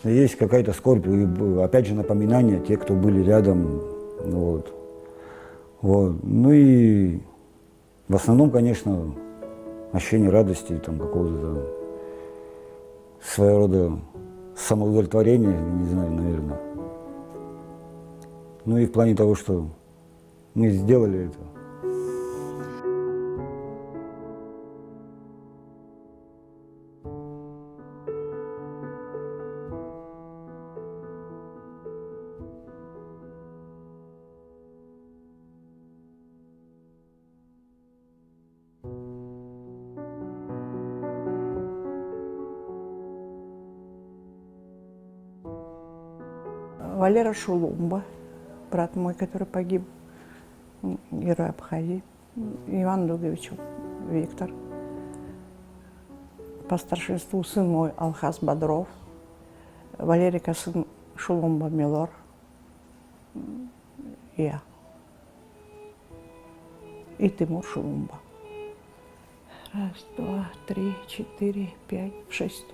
Есть какая-то скорбь, и, опять же, напоминание, те, кто были рядом. Вот. Вот. Ну и в основном, конечно, ощущение радости, там, какого-то своего рода самоудовлетворения, не знаю, наверное. Ну и в плане того, что мы сделали это. Валера Шулумба, брат мой, который погиб, герой Абхазии, Иван Дугович Виктор. По старшинству сын мой Алхаз Бодров, Валерика сын Шулумба Милор, я. И Тимур Шулумба. Раз, два, три, четыре, пять, шесть.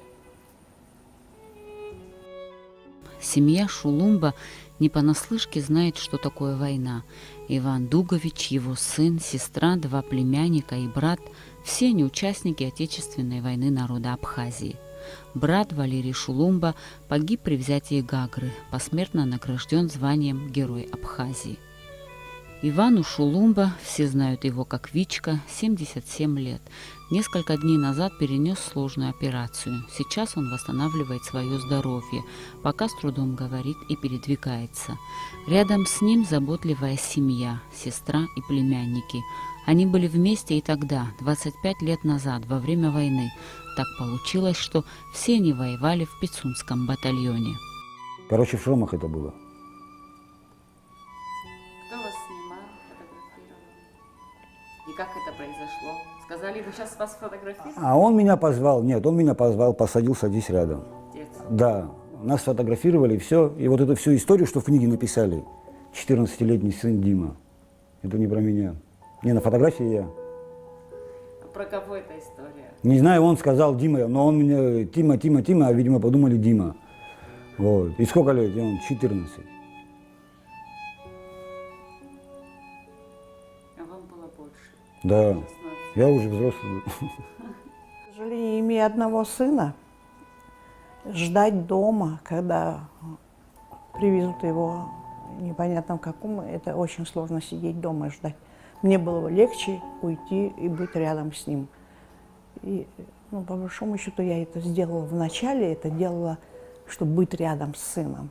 Семья Шулумба не понаслышке знает, что такое война. Иван Дугович, его сын, сестра, два племянника и брат – все они участники Отечественной войны народа Абхазии. Брат Валерий Шулумба погиб при взятии Гагры, посмертно награжден званием Герой Абхазии. Ивану Шулумба, все знают его как Вичка, 77 лет. Несколько дней назад перенес сложную операцию. Сейчас он восстанавливает свое здоровье, пока с трудом говорит и передвигается. Рядом с ним заботливая семья, сестра и племянники. Они были вместе и тогда, 25 лет назад, во время войны. Так получилось, что все они воевали в Пицунском батальоне. Короче, в Шромах это было. Кто вас снимал, фотографировал? И как это произошло? Сказали, вы сейчас вас фотографируете? А он меня позвал, нет, он меня позвал, посадил, садись рядом. Отец. Да, нас фотографировали, и все. И вот эту всю историю, что в книге написали, 14-летний сын Дима, это не про меня. Не, на фотографии я. Про кого эта история? Не знаю, он сказал Дима, но он мне Тима, а, видимо, подумали Дима. Вот. И сколько лет? И он 14. А вам было больше? Да, 16. я уже взрослый. К сожалению, имея одного сына, ждать дома, когда привезут его непонятно в каком, это очень сложно сидеть дома и ждать. Мне было легче уйти и быть рядом с ним. И, ну, по большому счету, я это сделала вначале, это делала, чтобы быть рядом с сыном.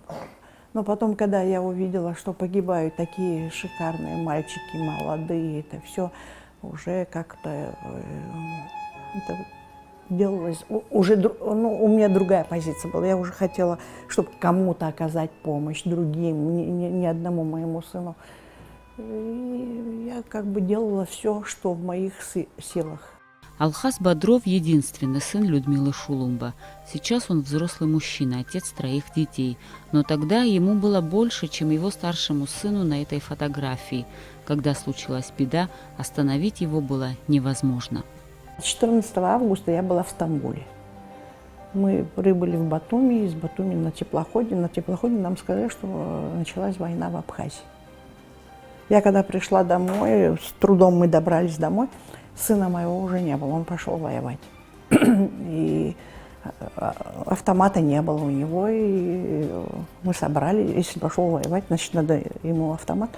Но потом, когда я увидела, что погибают такие шикарные мальчики, молодые, это все уже как-то это делалось, уже, ну, у меня другая позиция была. Я уже хотела, чтобы кому-то оказать помощь, другим, не одному моему сыну. И я как бы делала все, что в моих силах. Алхаз Бодров – единственный сын Людмилы Шулумба. Сейчас он взрослый мужчина, отец 3 детей. Но тогда ему было больше, чем его старшему сыну на этой фотографии. Когда случилась беда, остановить его было невозможно. 14 августа я была в Стамбуле. Мы прибыли в Батуми, из Батуми на теплоходе. На теплоходе нам сказали, что началась война в Абхазии. Я когда пришла домой, с трудом мы добрались домой, сына моего уже не было, он пошел воевать. И автомата не было у него, и мы собрали, если пошел воевать, значит, надо ему автомат.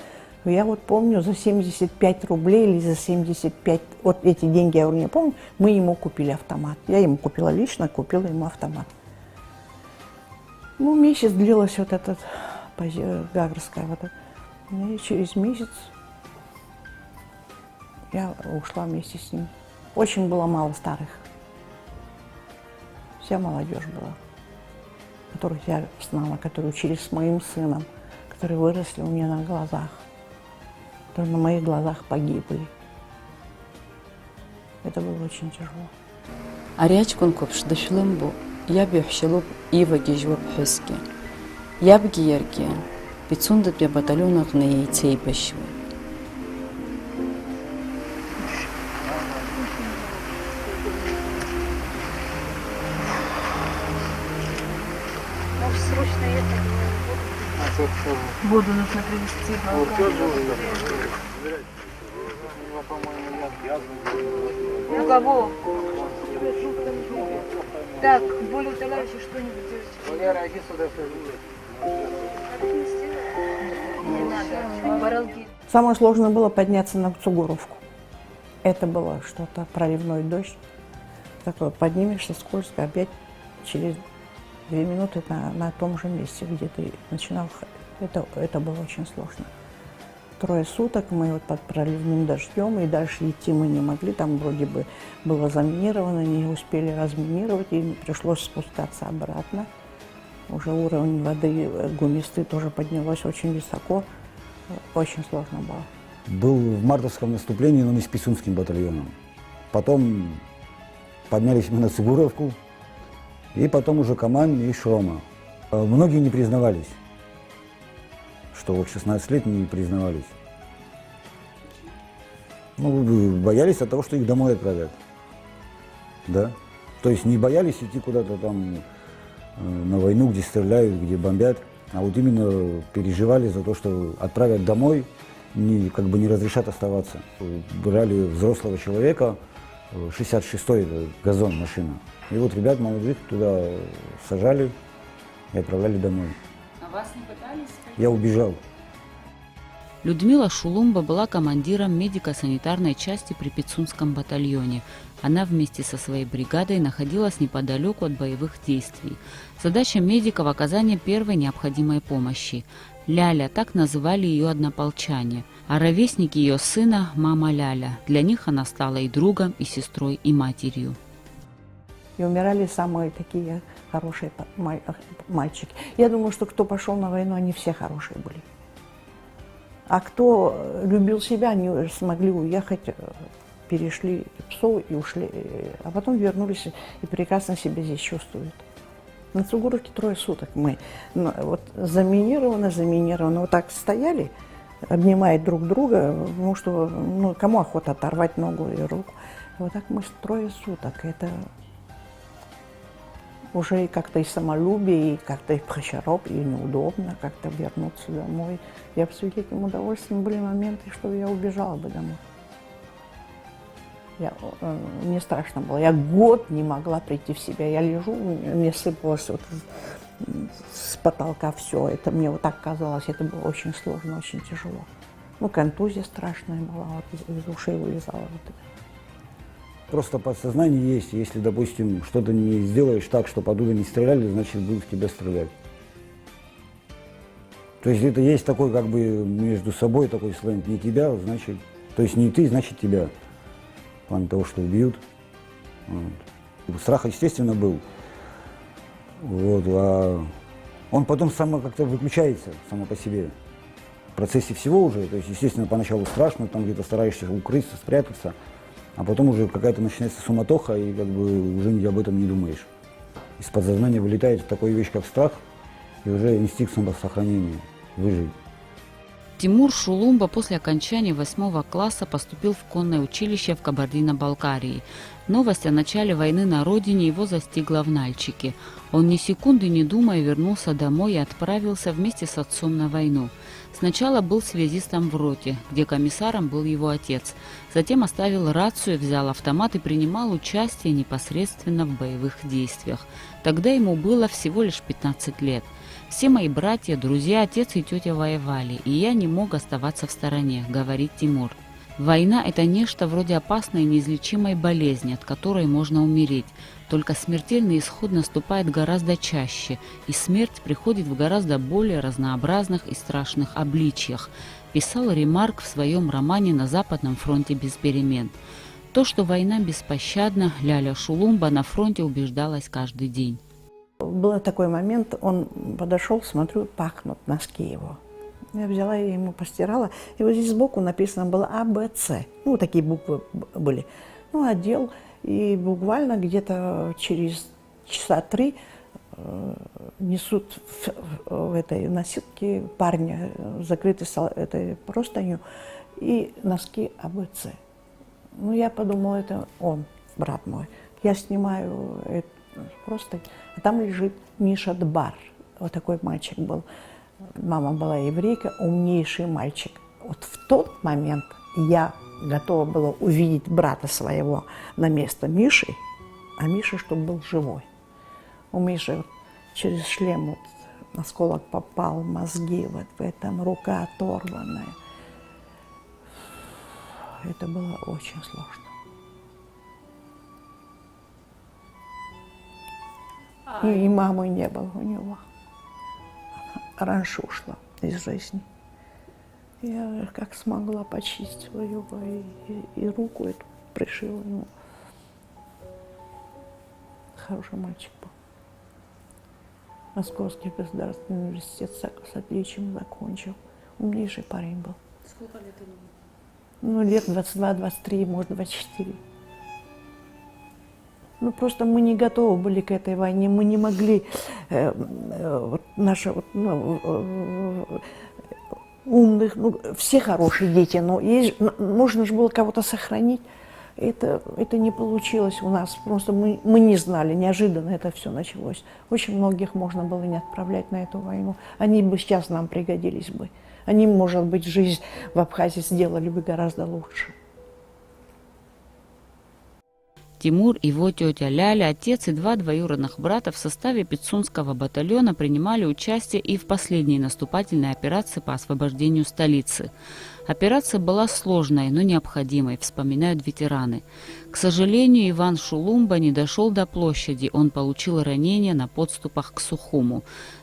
Я вот помню, за 75 рублей или за 75, вот эти деньги я уже не помню, мы ему купили автомат. Я ему купила лично, купила ему автомат. Ну, месяц длилась вот эта гагрская вот эта. И через месяц я ушла вместе с ним. Очень было мало старых. Вся молодежь была. которых я знала, которые учились с моим сыном, которые выросли у меня на глазах, которые на моих глазах погибли. Это было очень тяжело. Ариачкун копш дошлымбу, я бюхшилуп ива гижваб хюске. Я б гиерген, пицундат бе батальонах на яйцей башвы. Воду нужно привезти. Ну кого? Так, более утоляющее что-нибудь держите. Не надо. Баралги. Самое сложное было подняться на Цугуровку. Это было что-то, проливной дождь. Такое, поднимешься скользко, опять через 2 минуты на том же месте, где ты начинал. Это было очень сложно. 3 суток мы вот под проливным дождем, и дальше идти мы не могли. Там вроде бы было заминировано, не успели разминировать, и пришлось спускаться обратно. Уже уровень воды Гумисты тоже поднялось очень высоко. Очень сложно было. Был в мартовском наступлении, но не с Пицунским батальоном. Потом поднялись мы на Цугуровку, и потом уже Камань и Шрома. Многие не признавались, что вот 16 лет не признавались. Ну, боялись от того, что их домой отправят. Да? То есть не боялись идти куда-то там на войну, где стреляют, где бомбят, а вот именно переживали за то, что отправят домой, как бы не разрешат оставаться. Брали взрослого человека, 66-й газон машина. И вот ребят молодых туда сажали и отправляли домой. А вас не пытались? Я убежал. Людмила Шулумба была командиром медико-санитарной части при Пицунском батальоне. Она вместе со своей бригадой находилась неподалеку от боевых действий. Задача медиков – оказание первой необходимой помощи. Ляля – так называли ее однополчане, а ровесники ее сына – мама Ляля. Для них она стала и другом, и сестрой, и матерью. И умирали самые такие хорошие мальчики. Я думаю, что кто пошел на войну, они все хорошие были. А кто любил себя, они смогли уехать, перешли Псу и ушли, а потом вернулись и прекрасно себя здесь чувствуют. На Цугуровке 3 суток мы вот заминировано, вот так стояли, обнимая друг друга, потому что кому охота оторвать ногу и руку. Вот так мы 3 суток. Это уже как-то и самолюбие, и как-то и прощароб, и неудобно как-то вернуться домой. Я бы с великим удовольствием, были моменты, что я убежала бы домой. Мне страшно было. Я год не могла прийти в себя. Я лежу, мне сыпалось вот с потолка все. Это мне вот так казалось. Это было очень сложно, очень тяжело. Контузия страшная была, вот из ушей вылезала. Вот это. Просто подсознание есть. Если, допустим, что-то не сделаешь так, чтобы оттуда не стреляли, значит, будут в тебя стрелять. То есть это есть такой, как бы, между собой такой сленг. Не тебя, значит... То есть не ты, значит, тебя. В плане того, что убьют. Вот. Страх, естественно, был. Вот. А он потом само как-то выключается, само по себе. В процессе всего уже. То есть, естественно, поначалу страшно, там где-то стараешься укрыться, спрятаться. А потом уже какая-то начинается суматоха, и как бы уже об этом не думаешь. Из подсознания вылетает такая вещь, как страх, и уже инстинкт самосохранения, выжить. Тимур Шулумба после окончания 8 класса поступил в конное училище в Кабардино-Балкарии. Новость о начале войны на родине его застигла в Нальчике. Он ни секунды не думая вернулся домой и отправился вместе с отцом на войну. Сначала был связистом в роте, где комиссаром был его отец. Затем оставил рацию, взял автомат и принимал участие непосредственно в боевых действиях. Тогда ему было всего лишь 15 лет. Все мои братья, друзья, отец и тетя воевали, и я не мог оставаться в стороне, говорит Тимур. Война – это нечто вроде опасной и неизлечимой болезни, от которой можно умереть. Только смертельный исход наступает гораздо чаще, и смерть приходит в гораздо более разнообразных и страшных обличьях, писал Ремарк в своем романе «На Западном фронте без перемен». То, что война беспощадна, Ляля Шулумба на фронте убеждалась каждый день. Был такой момент, он подошел, смотрю, пахнут носки его. Я взяла и ему постирала. И вот здесь сбоку написано было АБЦ. Ну, такие буквы были. Ну, одел. И буквально где-то через часа 3 несут в этой носилке парня, закрытый этой простынью, и носки АБЦ. Ну, я подумала, это он, брат мой. Я снимаю эту простынь, а там лежит Миша Дбар. Вот такой мальчик был. Мама была еврейка, умнейший мальчик. Вот в тот момент я готова была увидеть брата своего на место Миши, а Миша, чтобы был живой. У Миши вот через шлем вот осколок попал, мозги вот в этом, рука оторванная. Это было очень сложно. И мамы не было у него. Она раньше ушла из жизни. Я как смогла почистила его и руку эту пришила. Ну, хороший мальчик был. Московский государственный университет с отличием закончил. Умнейший парень был. Сколько лет ему? Ну, лет 22, 23, может, 24. Ну, просто мы не готовы были к этой войне, мы не могли, вот наши вот, умных, ну, все хорошие дети, но нужно же было кого-то сохранить. Это не получилось у нас, просто мы не знали, неожиданно это все началось. Очень многих можно было не отправлять на эту войну, они бы сейчас нам пригодились бы. Они, может быть, жизнь в Абхазии сделали бы гораздо лучше. Тимур, его тетя Ляля, отец и 2 двоюродных брата в составе Пицунского батальона принимали участие и в последней наступательной операции по освобождению столицы. Операция была сложной, но необходимой, вспоминают ветераны. К сожалению, Иван Шулумба не дошел до площади, он получил ранение на подступах к Сухуму.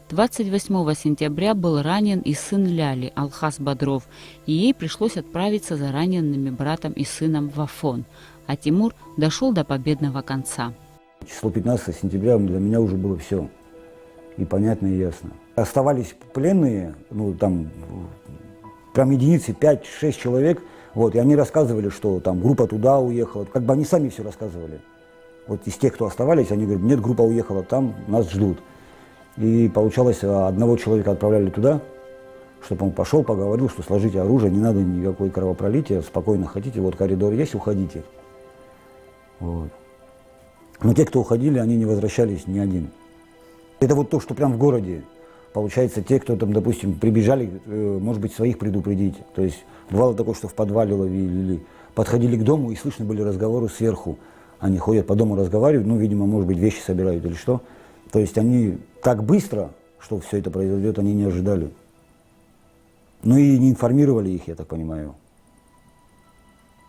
28 сентября был ранен и сын Ляли, Алхас Бодров, и ей пришлось отправиться за ранеными братом и сыном в Афон. А Тимур дошел до победного конца. Число 15 сентября для меня уже было все. И понятно, и ясно. Оставались пленные, ну там прям единицы, 5-6 человек. Вот, и они рассказывали, что там группа туда уехала. Как бы они сами все рассказывали. Вот из тех, кто оставались, они говорят, нет, группа уехала там, нас ждут. И получалось, одного человека отправляли туда, чтобы он пошел, поговорил, что сложите оружие, не надо никакой кровопролития, спокойно хотите, вот коридор есть, уходите. Вот. Но те, кто уходили, они не возвращались ни один. Это вот то, что прям в городе. Получается, те, кто там, допустим, прибежали, может быть, своих предупредить. То есть бывало такое, что в подвале ловили, подходили к дому и слышны были разговоры сверху. Они ходят по дому, разговаривают, ну, видимо, может быть, вещи собирают или что. То есть они так быстро, что все это произойдет, они не ожидали. Ну и не информировали их, я так понимаю.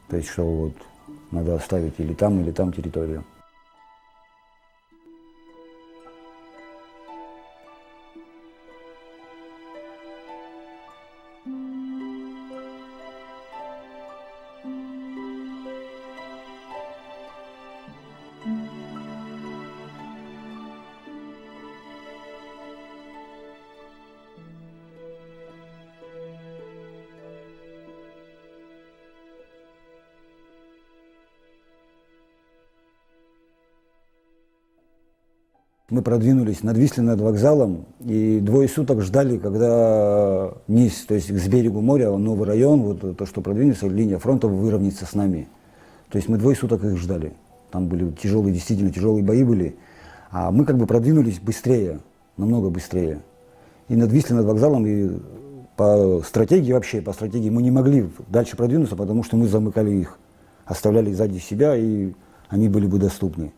То есть, что вот надо оставить или там территорию. Мы продвинулись, надвисли над вокзалом и 2 суток ждали, когда низ, то есть с берегу моря, новый район, вот то, что продвинется, линия фронта выровняется с нами. То есть мы 2 суток их ждали. Там были тяжелые, действительно тяжелые бои были. А мы как бы продвинулись быстрее, намного быстрее. И надвисли над вокзалом, и по стратегии вообще, по стратегии мы не могли дальше продвинуться, потому что мы замыкали их, оставляли сзади себя, и они были бы доступны.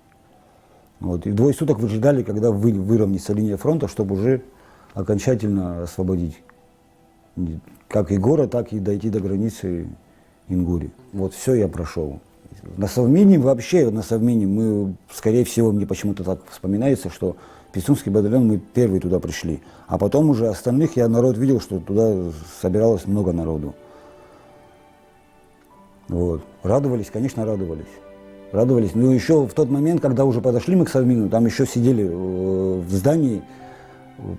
Вот. И 2 суток выжидали, когда выровняется линия фронта, чтобы уже окончательно освободить как и город, так и дойти до границы Ингури. Вот все я прошел. На Совмине вообще, мы, скорее всего, мне почему-то так вспоминается, что Пицунский батальон, мы первые туда пришли. А потом уже остальных я народ видел, что туда собиралось много народу. Вот. Радовались, конечно, радовались. радовались. Но еще в тот момент, когда уже подошли мы к Совмину, там еще сидели в здании,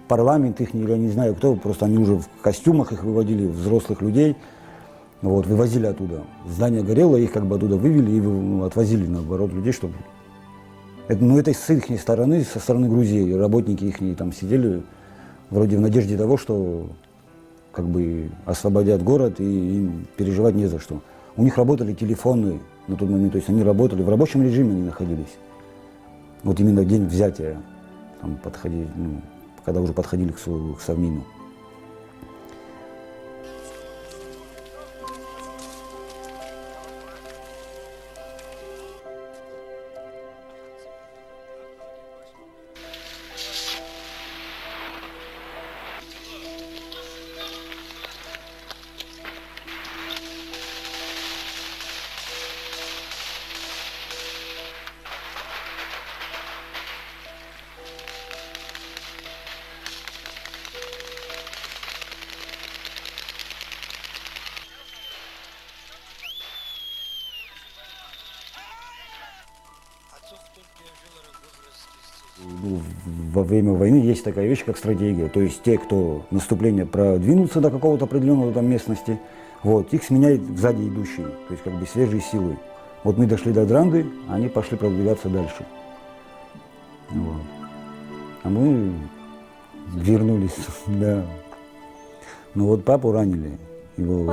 парламент их, я не знаю кто, просто они уже в костюмах их выводили, взрослых людей, вот, вывозили оттуда. Здание горело, их как бы оттуда вывели и отвозили, наоборот, людей, чтобы... Это с их стороны, со стороны Грузии, работники их там сидели, вроде в надежде того, что как бы освободят город и им переживать не за что. У них работали телефоны на тот момент, то есть они работали, в рабочем режиме они находились. Вот именно в день взятия, там, когда уже подходили к Совмину. Во время войны есть такая вещь, как стратегия. То есть те, кто наступление продвинутся до какого-то определенного там местности, вот, их сменяет сзади идущие, то есть как бы свежие силы. Вот мы дошли до Дранды, они пошли продвигаться дальше. Вот. А мы вернулись, да. Ну вот папу ранили. Его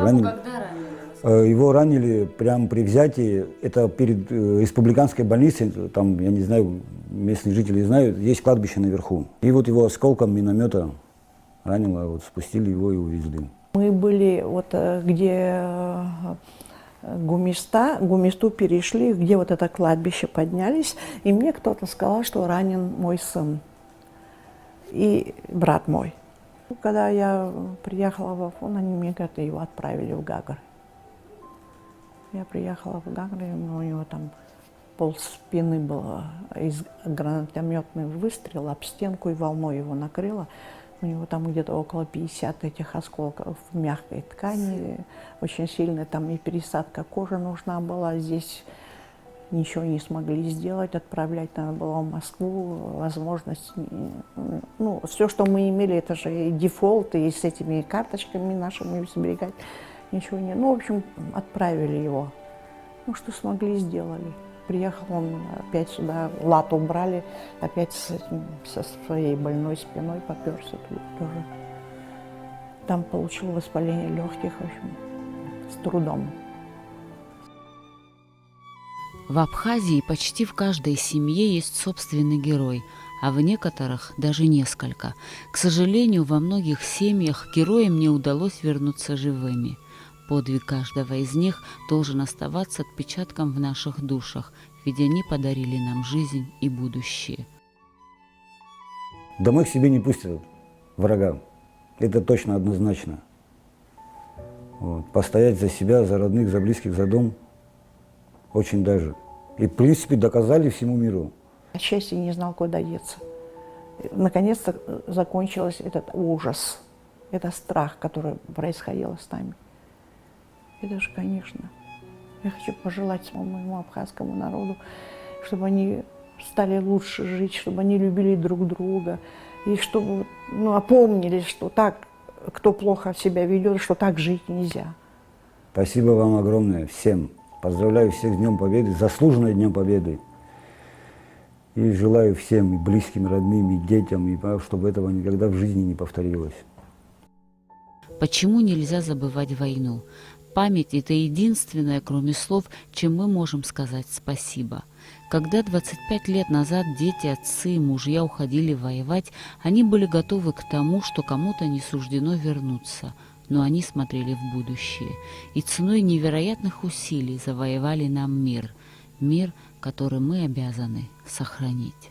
ранили прямо при взятии, это перед республиканской больницей, там, я не знаю, местные жители знают, есть кладбище наверху. И вот его осколком миномета ранило, вот спустили его и увезли. Мы были вот где Гумисту перешли, где вот это кладбище поднялись, и мне кто-то сказал, что ранен мой сын и брат мой. Когда я приехала в Афон, они мне говорят, его отправили в Гагры. Я приехала в Гагры, у него там полспины было из гранатометный выстрел, об стенку и волной его накрыло. У него там где-то около 50 этих осколков в мягкой ткани, очень сильная, там и пересадка кожи нужна была. Здесь ничего не смогли сделать, отправлять надо было в Москву, возможность, ну, все, что мы имели, это же и дефолт, и с этими карточками нашими сберегать, ничего не, ну, в общем, отправили его, ну, что смогли, сделали. Приехал он опять сюда, лад убрали, опять со своей больной спиной поперся тут тоже. Там получил воспаление легких, в общем, с трудом. В Абхазии почти в каждой семье есть собственный герой, а в некоторых даже несколько. К сожалению, во многих семьях героям не удалось вернуться живыми. Подвиг каждого из них должен оставаться отпечатком в наших душах, ведь они подарили нам жизнь и будущее. Домой к себе не пустят врага. Это точно, однозначно. Вот. Постоять за себя, за родных, за близких, за дом очень даже. И, в принципе, доказали всему миру. Отчасти не знал, куда деться. Наконец-то закончился этот ужас, этот страх, который происходил с нами. Это же, конечно, я хочу пожелать моему абхазскому народу, чтобы они стали лучше жить, чтобы они любили друг друга, и чтобы, ну, опомнились, что так, кто плохо себя ведет, что так жить нельзя. Спасибо вам огромное всем. Поздравляю всех с Днем Победы, заслуженной Днем Победы. И желаю всем, и близким, родным, и детям, и чтобы этого никогда в жизни не повторилось. Почему нельзя забывать войну? Память – это единственное, кроме слов, чем мы можем сказать спасибо. Когда 25 лет назад дети, отцы и мужья уходили воевать, они были готовы к тому, что кому-то не суждено вернуться, но они смотрели в будущее и ценой невероятных усилий завоевали нам мир, который мы обязаны сохранить.